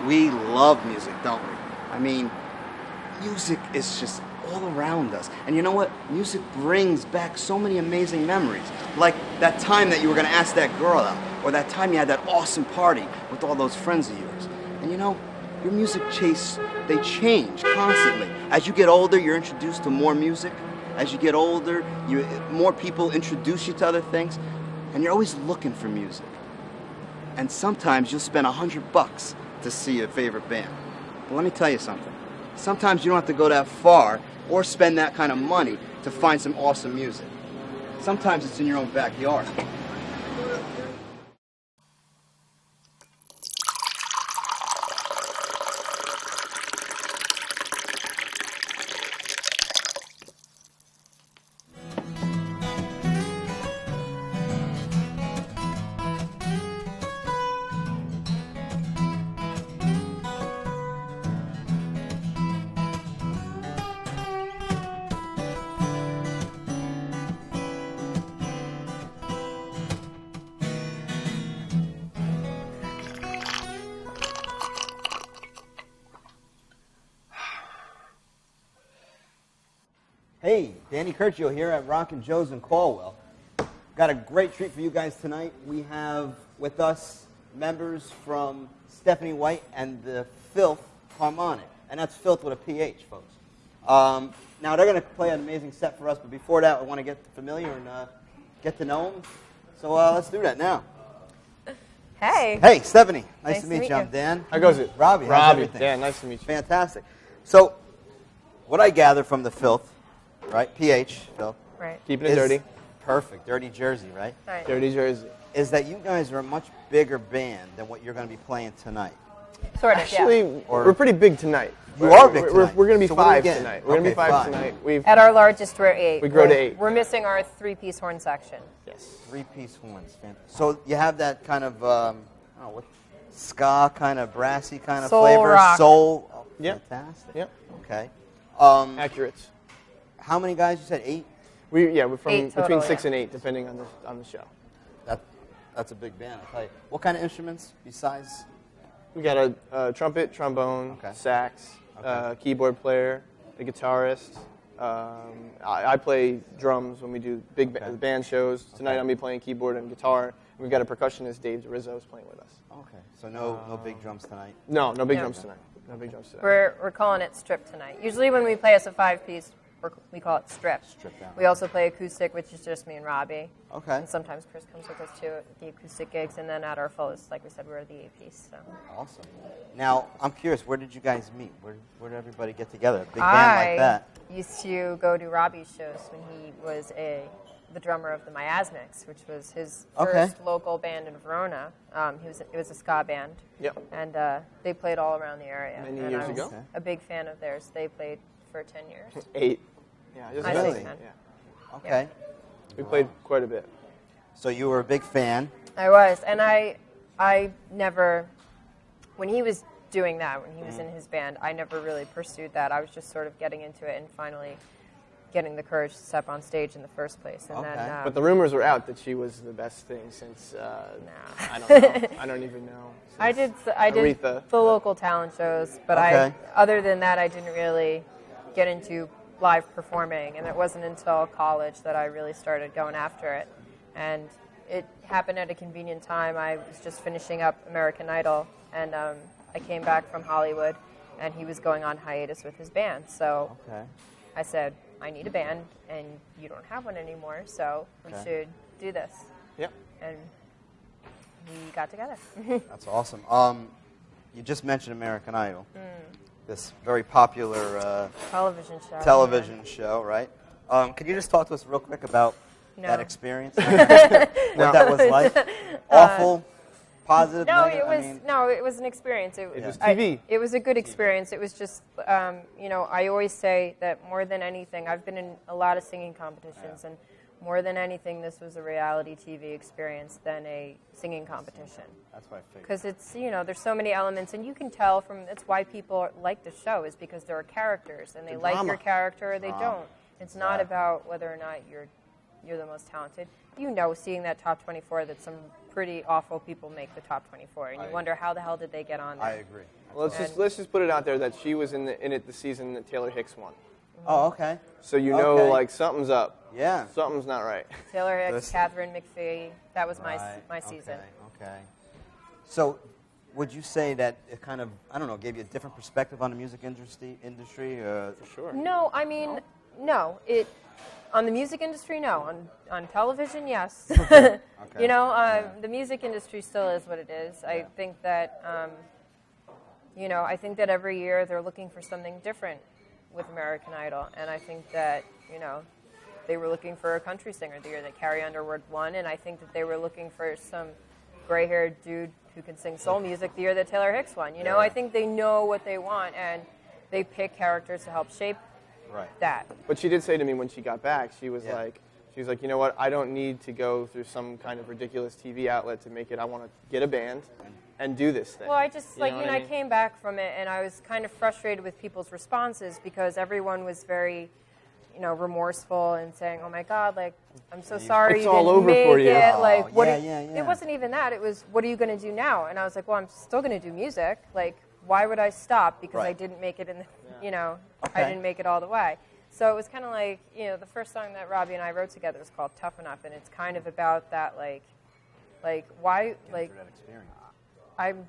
we love music, don't we? I mean, music is just all around us. And you know what? Music brings back so many amazing memories. Like that time that you were going to ask that girl out, or that time you had that awesome party with all those friends of yours. And you know, your music tastes, they change constantly. As you get older, you're introduced to more music. As you get older, more people introduce you to other things. And you're always looking for music. And sometimes you'll spend $100 to see your favorite band. But let me tell you something. Sometimes you don't have to go that far or spend that kind of money to find some awesome music. Sometimes it's in your own backyard. Hey, Danny Curcio here at Rockn Joe's in Caldwell. Got a great treat for you guys tonight. We have with us members from Stephanie White and the Philth Harmonic. And that's Philth with a PH, folks. Now, they're going to play an amazing set for us, but before that, I want to get familiar and get to know them. So let's do that now. Hey. Hey, Stephanie. Nice to meet you. I'm Dan. How goes it? Robbie. How's Robbie. everything? Dan, nice to meet you. Fantastic. So, what I gather from the Philth, right? PH, Phil. Right. Keeping it dirty. Perfect. Dirty Jersey, right? Right. Dirty Jersey. Is that you guys are a much bigger band than what you're going to be playing tonight. Sort of, Actually, yeah. we're pretty big tonight. You are big tonight. We're going to be So what are we five getting? tonight. We're going to be five tonight. At our largest, we're 8. We grow to 8. We're missing our 3-piece horn section. Yes. 3-piece horns. So you have that kind of, I don't know, what, ska kind of brassy kind of Soul flavor? rock. Soul. Oh, Yep. Fantastic. Yep. Okay. Accurate. How many guys? You said 8? We're from 8 total, between 6 yeah. and 8, depending on the show. That's a big band, I'll tell you. What kind of instruments besides? We got a trumpet, trombone, sax, keyboard player, a guitarist. I play drums when we do big band shows. Tonight I'm going to be playing keyboard and guitar. And we've got a percussionist, Dave DeRiso, is playing with us. Okay. So no big drums tonight? No big drums tonight. No big drums tonight. We're calling it strip tonight. Usually when we play as a 5-piece, we call it strip. Strip down. We also play acoustic, which is just me and Robbie. Okay. And sometimes Chris comes with us too at the acoustic gigs. And then at our fullest, like we said, we're the 8-piece. So. Awesome. Now, I'm curious, where did you guys meet? Where did everybody get together? A big band like that. I used to go to Robbie's shows when he was the drummer of the Miasmics, which was his first local band in Verona. It was a ska band. Yep. And they played all around the area. Many and years I was ago? a big fan of theirs. They played for 10 years. 8. Yeah, just I Really? think 10. Yeah. Okay. We played quite a bit. So you were a big fan. I was, and I never, when he was doing that, when he was in his band, I never really pursued that. I was just sort of getting into it and finally getting the courage to step on stage in the first place. And then, But the rumors were out that she was the best thing since, I don't know. I don't even know. I did Aretha. the local talent shows, but other than that, I didn't really get into live performing, and it wasn't until college that I really started going after it. And it happened at a convenient time. I was just finishing up American Idol, and I came back from Hollywood, and he was going on hiatus with his band. So I said, I need a band, and you don't have one anymore, so we should do this. Yep. And we got together. That's awesome. You just mentioned American Idol. This very popular television show, right? Could you just talk to us real quick about that experience? What that was like? Awful, positive, negative? It was an experience. It was TV. It was a good experience. It was just, I always say that more than anything, I've been in a lot of singing competitions, and more than anything, this was a reality TV experience than a singing competition. That's what I figured. Because it's, there's so many elements, and you can tell that's why people like the show, is because there are characters, and they like your character or they don't. It's not about whether or not you're you're the most talented. You know, seeing that top 24, that some pretty awful people make the top 24, and you wonder how the hell did they get on there. I agree. Well, let's just put it out there that she was in it the season that Taylor Hicks won. Oh, okay. So you know, like, something's up. Yeah. Something's not right. Taylor Hicks, Catherine McPhee, that was my season. Okay. So, would you say that it kind of, I don't know, gave you a different perspective on the music industry? For sure. No, I mean, no. On the music industry, no. On television, yes. Okay. You know, the music industry still is what it is. Yeah. I think that, I think that every year they're looking for something different with American Idol, and I think that, they were looking for a country singer the year that Carrie Underwood won, and I think that they were looking for some gray-haired dude who can sing soul music the year that Taylor Hicks won. You know, I think they know what they want, and they pick characters to help shape that. But she did say to me when she got back, she was like, you know what, I don't need to go through some kind of ridiculous TV outlet to make it. I want to get a band and do this thing. Well, I just, I mean? Came back from it, and I was kind of frustrated with people's responses because everyone was very, remorseful and saying, oh my God, like, I'm so sorry it's you all didn't over make for you. it. Oh, Like, what? yeah. It wasn't even that. It was, what are you going to do now? And I was like, well, I'm still going to do music. Like, why would I stop because I didn't make it in the, I didn't make it all the way. So it was kind of like, the first song that Robbie and I wrote together is called Tough Enough, and it's kind of about that, like why, like, that experience.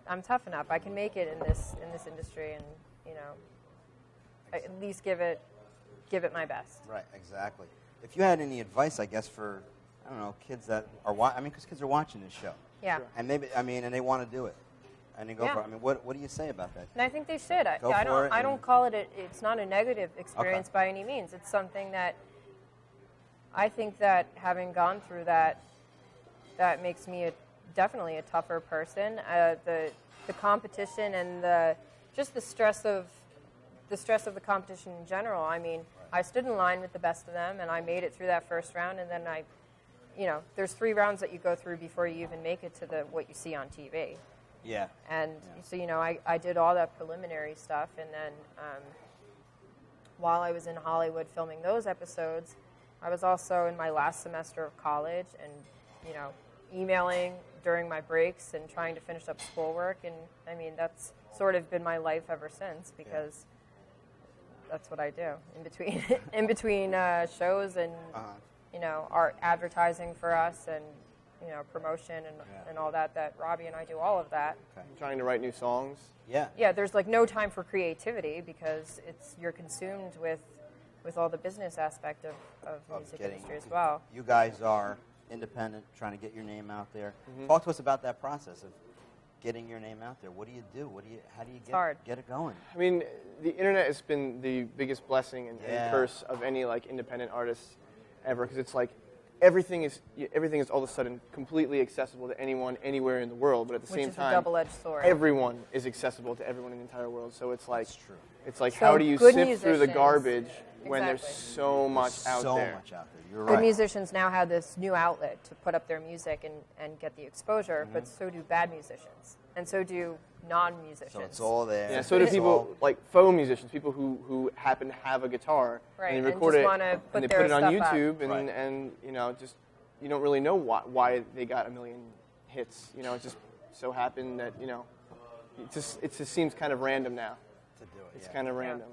I'm tough enough. I can make it in this industry, and I at least give it my best. Right, exactly. If you had any advice, I guess, for, I don't know, kids that are because kids are watching this show. Yeah. Sure. And maybe, and they want to do it. And they go for it. I mean, what do you say about that? And I think they should. I don't call it it's not a negative experience by any means. It's something that I think that having gone through that makes me definitely a tougher person. The competition and the stress of the competition in general. I mean, I stood in line with the best of them, and I made it through that first round, and then there's 3 rounds that you go through before you even make it to what you see on TV. Yeah. And so, I did all that preliminary stuff, and then while I was in Hollywood filming those episodes, I was also in my last semester of college and, emailing during my breaks and trying to finish up schoolwork. And, I mean, that's sort of been my life ever since because that's what I do in between shows and, art advertising for us and, promotion and all that Robbie and I do all of that. Okay. Trying to write new songs. Yeah. Yeah, there's no time for creativity because you're consumed with all the business aspect of the music industry as well. You guys are independent, trying to get your name out there. Mm-hmm. Talk to us about that process of getting your name out there. What do you do? How do you get it going? I mean, the internet has been the biggest blessing and curse of any independent artist ever because it's like everything is all of a sudden completely accessible to anyone anywhere in the world, but at the same time, a double-edged sword. Everyone is accessible to everyone in the entire world. So it's like, that's true. It's like, so how do you sift through the garbage when there's so much out there? So much out there. You're Good right. musicians now have this new outlet to put up their music and get the exposure, but so do bad musicians, and so do non-musicians. So it's all there. Yeah, so do people like faux musicians, people who happen to have a guitar and they record it and they put it on YouTube and just you don't really know why they got a million hits. It just so happened that it just seems kind of random now. To do it, it's kind of random.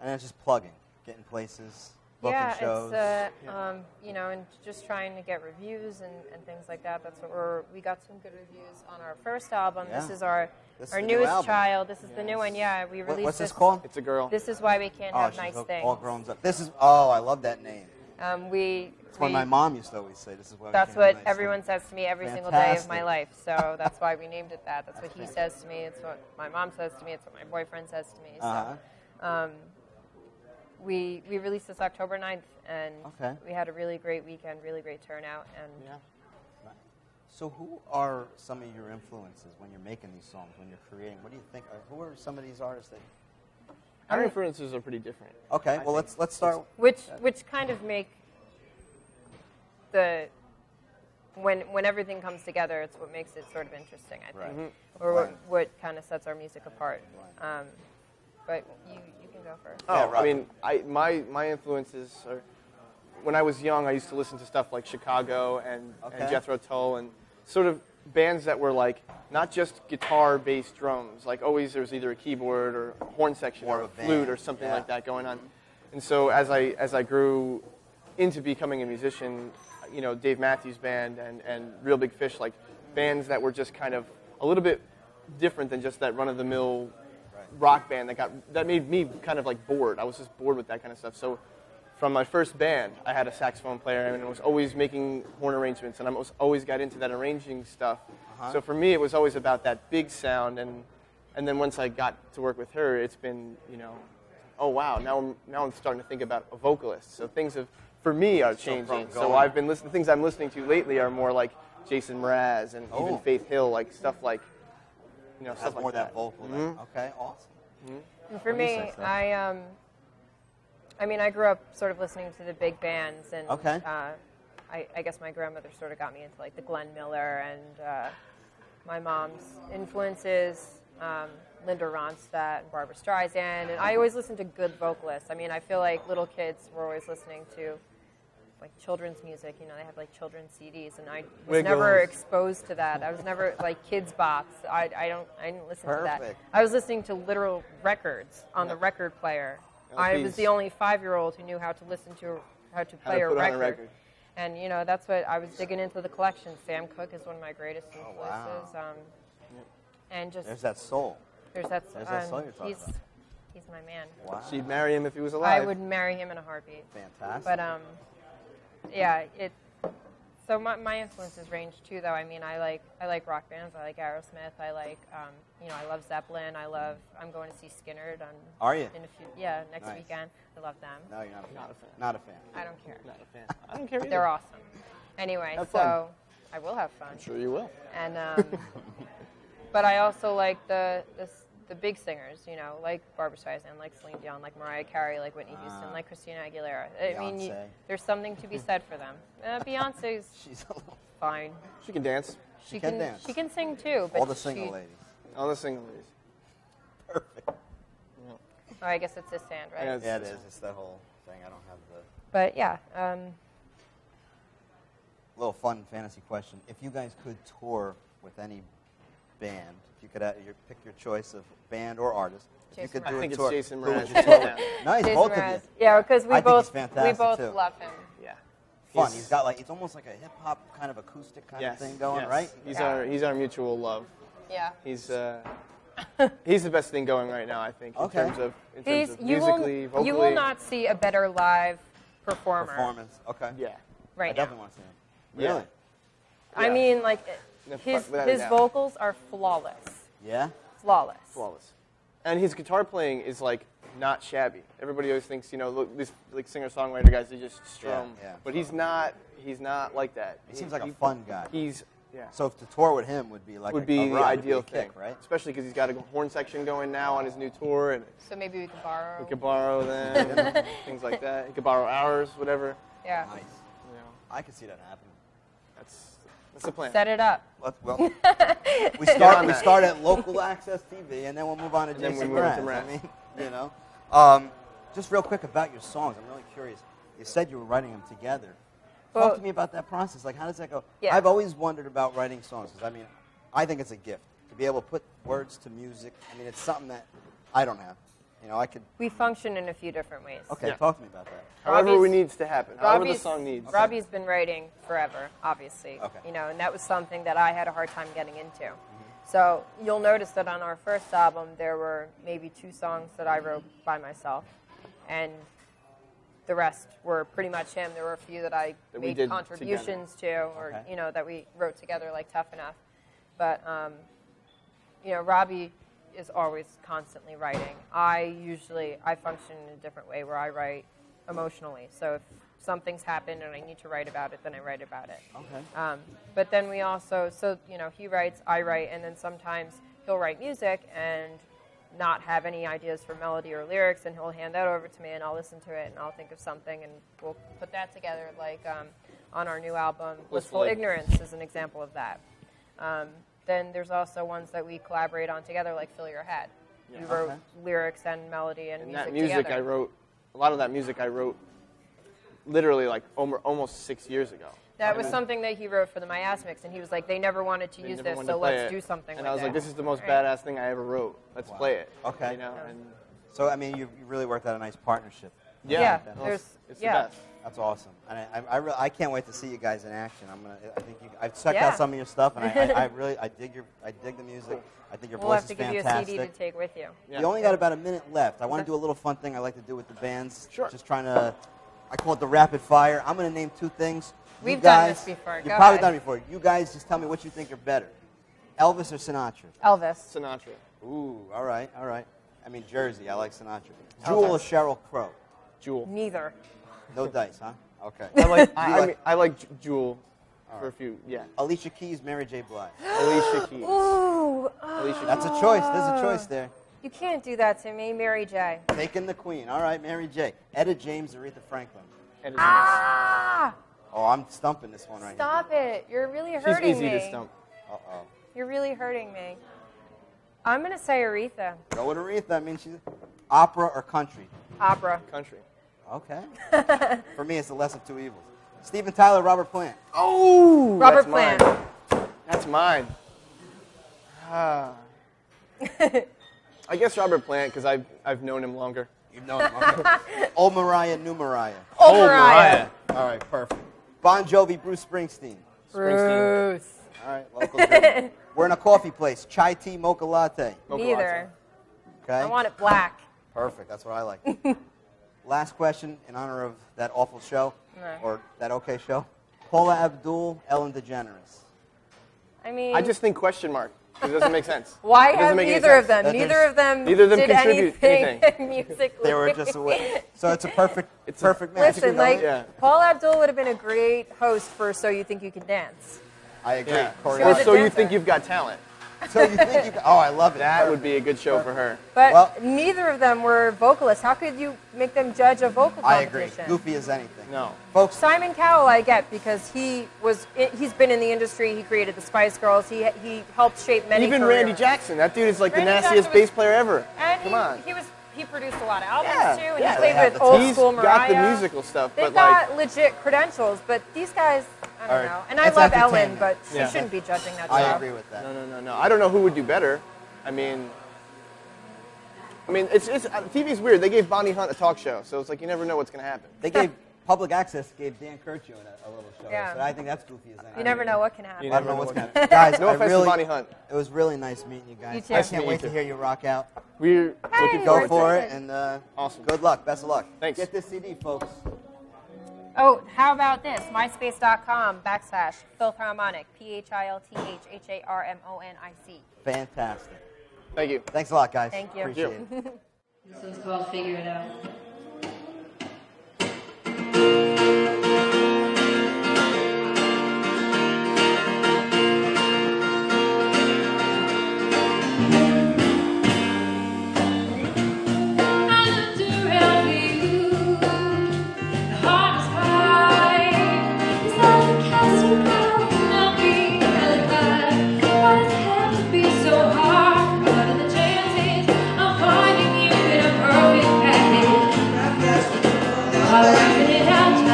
And it's just plugging, getting places, booking shows. And just trying to get reviews and things like that. That's what we got some good reviews on our first album. Yeah. This is our the newest child. This is the new one. Yeah, we released What's this called? It's a girl. This is why we can't have she's nice things. all grown up. I love that name. It's what my mom used to always say. This is why. That's what everyone says to me every single day of my Fantastic. life. So that's why we named it that. That's what he says to me. It's what my mom says to me. It's what my boyfriend says to me. So we released this October 9th, and we had a really great weekend, really great turnout. And So who are some of your influences when you're making these songs, when you're creating? What do you think? Who are some of these artists that... Our influences are pretty different. Okay, well, let's start... Which kind of make when everything comes together, it's what makes it sort of interesting, I think. Right. Or what kind of sets our music apart. But you can go first. I mean, my influences are when I was young, I used to listen to stuff like Chicago and Jethro Tull and sort of bands that were like not just guitar, bass, drums. Like always, there was either a keyboard or a horn section or a flute or something like that going on. And so as I grew into becoming a musician, you know, Dave Matthews Band and Real Big Fish, like bands that were just kind of a little bit different than just that run-of-the-mill rock band that made me kind of like bored. I was just bored with that kind of stuff. So from my first band, I had a saxophone player and I was always making horn arrangements and I always got into that arranging stuff. So for me, it was always about that big sound. And then once I got to work with her, it's been, you know, oh wow, now I'm starting to think about a vocalist. So things for me are changing. So I've been listening. The things I'm listening to lately are more like Jason Mraz and even Faith Hill, like stuff like, you know, stuff like more that. More that vocal. Okay, awesome. And for me, I mean, I grew up sort of listening to the big bands, and I guess my grandmother sort of got me into like the Glenn Miller, and my mom's influences, Linda Ronstadt and Barbra Streisand, and I always listened to good vocalists. I mean, I feel like little kids were always listening to like children's music, you know, they have like children's CDs, and I was never exposed to that. I was never like Kids Bops. I didn't listen to that. I was listening to literal records on the record player. I was the only 5-year-old who knew how to play a record. And you know, that's what I was digging into the collection. Sam Cooke is one of my greatest influences. And just there's that soul. There's that soul you're talking about. He's my man. Wow. She'd marry him if he was alive. I would marry him in a heartbeat. Fantastic. But yeah, so my influences range too, though. I mean, I like rock bands. I like Aerosmith. I like, you know, I love Zeppelin. I'm going to see Skynyrd Are you? Next weekend. I love them. No, you're not a fan. Not a fan. I don't care. Not a fan. I don't care either. They're awesome. Anyway, so I will have fun. I'm sure you will. And but I also like the big singers, you know, like Barbra Streisand, like Celine Dion, like Mariah Carey, like Whitney Houston, like Christina Aguilera. I mean, there's something to be said for them. Beyonce's she's a little fine. She can dance. She can dance. She can sing too. But all the single ladies. All the single ladies. Perfect. Oh, I guess it's his hand, right? Yeah, it is. It's that whole thing. I don't have the. But yeah. Little fun fantasy question. If you guys could tour with any band, if you could pick your choice of band or artist, if you could do I think a tour, it's Jason who would Mraz. you tour with? Nice, Jason both Mraz. of you. Yeah, because we both too. love him. Yeah. Fun. He's got like, it's almost like a hip hop kind of acoustic kind of thing going, right? He's our mutual love. Yeah. He's the best thing going right now, I think, in terms of musically, vocally. You will not see a better live performance. Okay. Yeah. Right I definitely want to see him. Really? I mean, like, his vocals are flawless. Yeah? Flawless. And his guitar playing is, like, not shabby. Everybody always thinks, you know, look, these like singer-songwriter guys, they just strum. Yeah. But he's not like that. He seems like a fun guy. Yeah. So if to tour with him would be like the ideal thing, right? Especially because he's got a horn section going now on his new tour, and so maybe we could borrow. We could borrow them, and things like that. He could borrow ours, whatever. Yeah. Nice. You know, I could see that happening. That's the plan. Set it up. We start at local access TV, and then we'll move on to Jason Mraz. I mean, you know. Just real quick about your songs. I'm really curious. You said you were writing them together. Talk to me about that process. Like, how does that go? Yeah. I've always wondered about writing songs, because, I mean, I think it's a gift to be able to put words to music. I mean, it's something that I don't have. You know, I could. We function in a few different ways. Okay, talk to me about that. However it needs to happen. However the song needs. Robbie's been writing forever, obviously. Okay. You know, and that was something that I had a hard time getting into. So you'll notice that on our first album, there were maybe 2 songs that I wrote by myself, and the rest were pretty much him. There were a few that I made contributions to, or you know, that we wrote together, like Tough Enough. But you know, Robbie is always constantly writing. I function in a different way, where I write emotionally. So if something's happened and I need to write about it, then I write about it. Okay. But then we also, so you know, he writes, I write, and then sometimes he'll write music and not have any ideas for melody or lyrics, and he'll hand that over to me, and I'll listen to it, and I'll think of something, and we'll put that together. Like on our new album, Blissful Ignorance is an example of that. Then there's also ones that we collaborate on together, like Fill Your Head. Yeah. We wrote lyrics and melody and music that music together. I wrote, a lot of that music I wrote literally like almost 6 years ago. That was something that he wrote for the Miasmics, and he was like, they never wanted to use this, so let's do something with it. And I was like, this is the most badass thing I ever wrote. Let's play it. Okay. You know? And so, I mean, you really worked out a nice partnership. Yeah. It's the best. That's awesome, and I can't wait to see you guys in action. I've checked out some of your stuff, and I dig the music. I think your voice is fantastic. We'll have to give you a CD to take with you. Yeah. You only got about a minute left. I want to do a little fun thing I like to do with the bands. Sure. Just trying to, I call it the rapid fire. I'm going to name 2 things. We've done this before. You've probably done it before. You guys just tell me what you think are better, Elvis or Sinatra? Elvis. Sinatra. Ooh, all right. I mean Jersey. I like Sinatra. Jewel or Sheryl Crow? Jewel. Neither. No dice, huh? Okay. I like Jewel for a few. Yeah. Alicia Keys, Mary J. Blige. Alicia Keys. Ooh. That's a choice. There's a choice there. You can't do that to me, Mary J. Taking the Queen. All right, Mary J. Etta James, Aretha Franklin. Etta James. Ah! Oh, I'm stumping this one right Stop it. You're really hurting me. She's easy to stump. Uh-oh. You're really hurting me. I'm going to say Aretha. Go with Aretha. I mean, she's opera or country? Opera. Country. Okay. For me, it's the less of 2 evils. Steven Tyler, Robert Plant. Oh! Robert Plant. That's mine. I guess Robert Plant, because I've known him longer. You've known him. Okay. Old Mariah, New Mariah. Old Mariah. All right, perfect. Bon Jovi, Bruce Springsteen. Bruce. All right, local Jovi. We're in a coffee place. Chai tea, mocha latte. Neither. Okay. I want it black. Perfect. That's what I like. Last question in honor of that awful show, or that okay show. Paula Abdul, Ellen DeGeneres. I mean, I just think question mark. It doesn't make sense. Why have neither of them? Neither of them did anything musically. They were just away. So it's a perfect match. Listen, Paula Abdul would have been a great host for So You Think You Can Dance. I agree. Yeah. Or So You Think You've Got Talent. So you think you can, oh, I love it. That would be a good show for her. But neither of them were vocalists. How could you make them judge a vocal competition? I agree. Goofy as anything. No. Folks. Simon Cowell I get because he's been in the industry. He created the Spice Girls. He helped shape many Even careers. Randy Jackson. That dude is like the nastiest bass player ever. And Come on. He produced a lot of albums too, and yeah, he played with old school Mariah. He's got the musical stuff. They've got legit credentials, but these guys, I don't know. And I love Ellen, but she shouldn't be judging that show. I agree with that. No. I don't know who would do better. I mean, it's TV's weird. They gave Bonnie Hunt a talk show, so it's like you never know what's going to happen. They gave Public Access gave Dan Curcio a little show. Yeah. So I think that's goofy as anything. You never know what can happen. You I never don't know know what's what going to happen. Guys, no offense to Bonnie Hunt. It was really nice meeting you guys. You too. I can't wait to hear you rock out. We're looking Go forward for to it, and awesome. Good luck. Best of luck. Thanks. Get this CD, folks. Oh, how about this? MySpace.com/Philth Harmonic. PhilthHarmonic. Fantastic. Thank you. Thanks a lot, guys. Thank you. Appreciate it. This one's called Figure It Out. I'll wrap it out.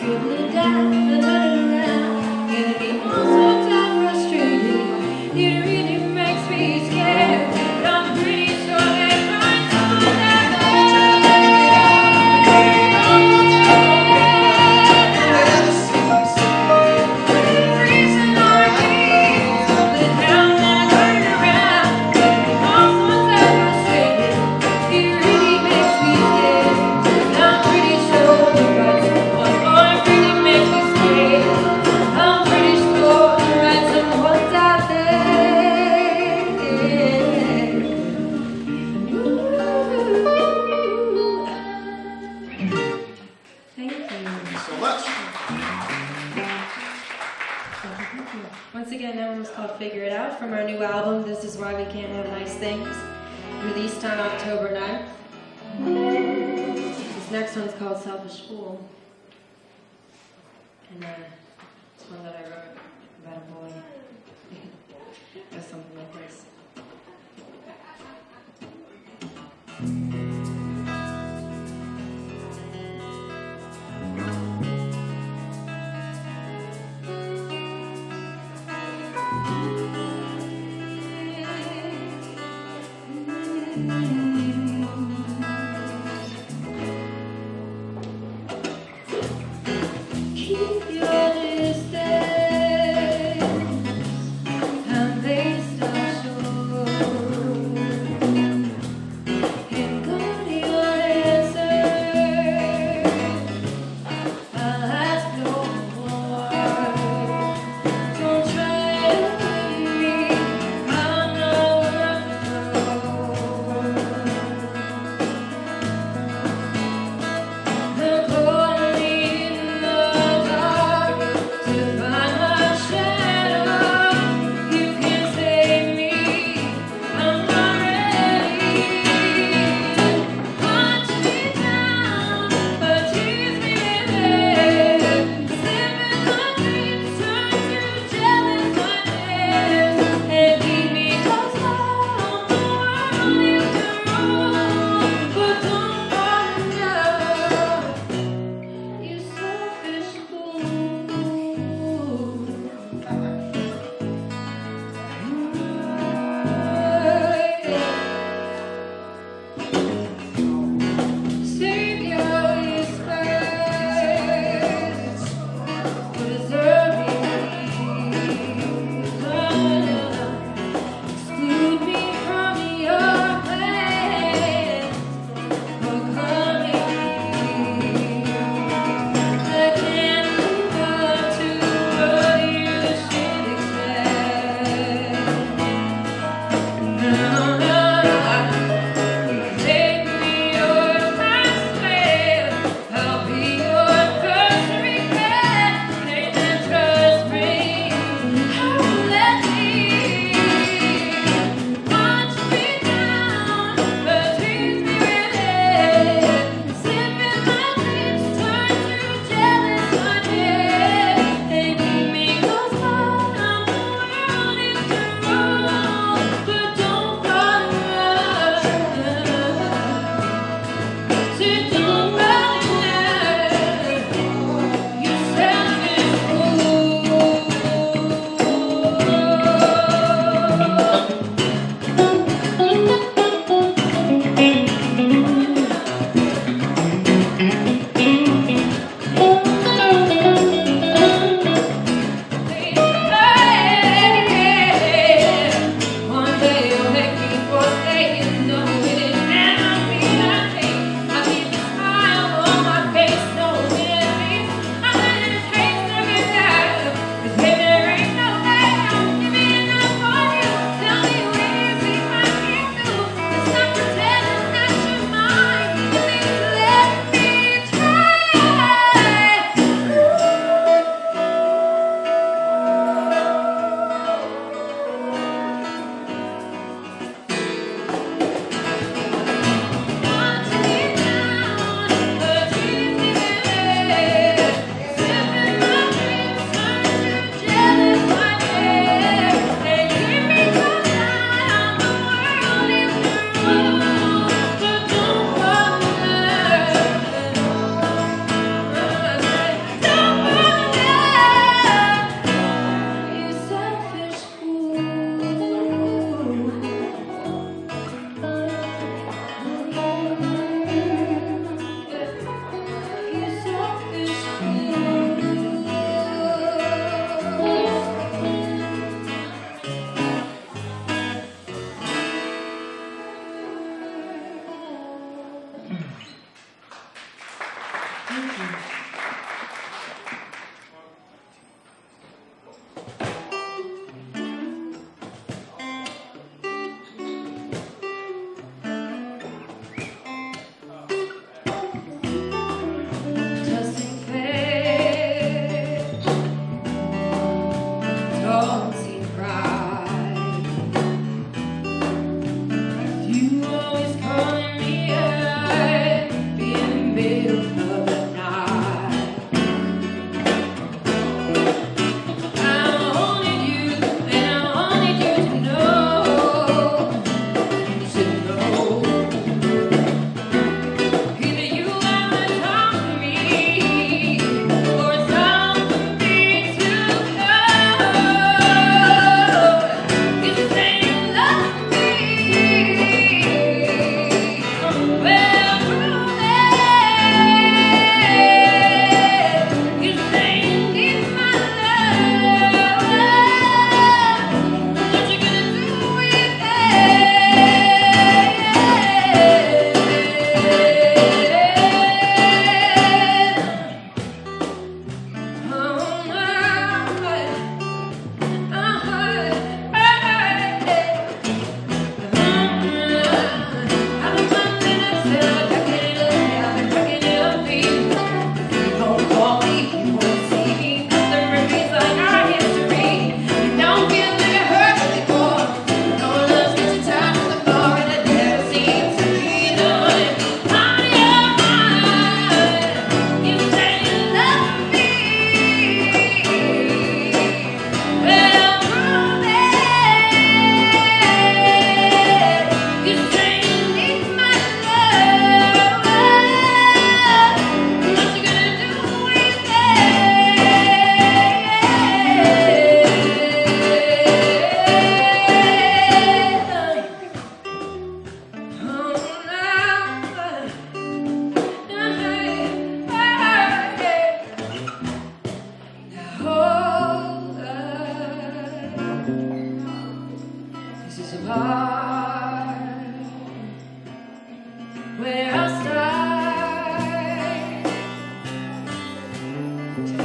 dribbling down and turning around, getting me all so damn frustrated. It really makes me scared, but I'm pretty sure that my soul Once again, that one was called Figure It Out from our new album, This Is Why We Can't Have Nice Things, released on October 9th. This next one's called Selfish Fool. And it's one that I wrote about a boy. It goes something like this. Keep your distance, and they stop short.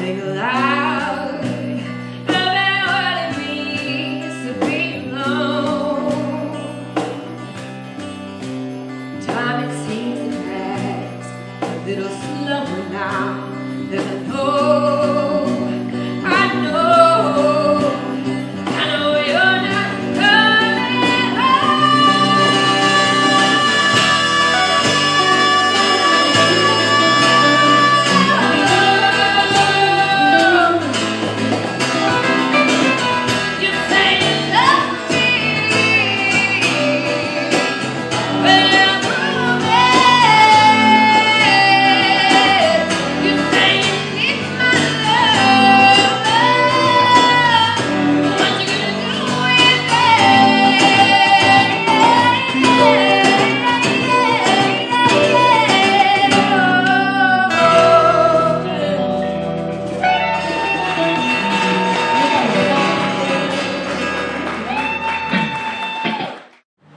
sing aloud about what it means to be alone. Time it seems to pass a little slower now than I know. I know you're not coming home. You say you love me, but I'm moving. You say you need my love, what you gonna do with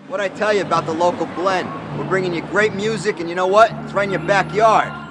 What'd I tell you about the local blend? We're bringing you great music, and you know what? It's right in your backyard.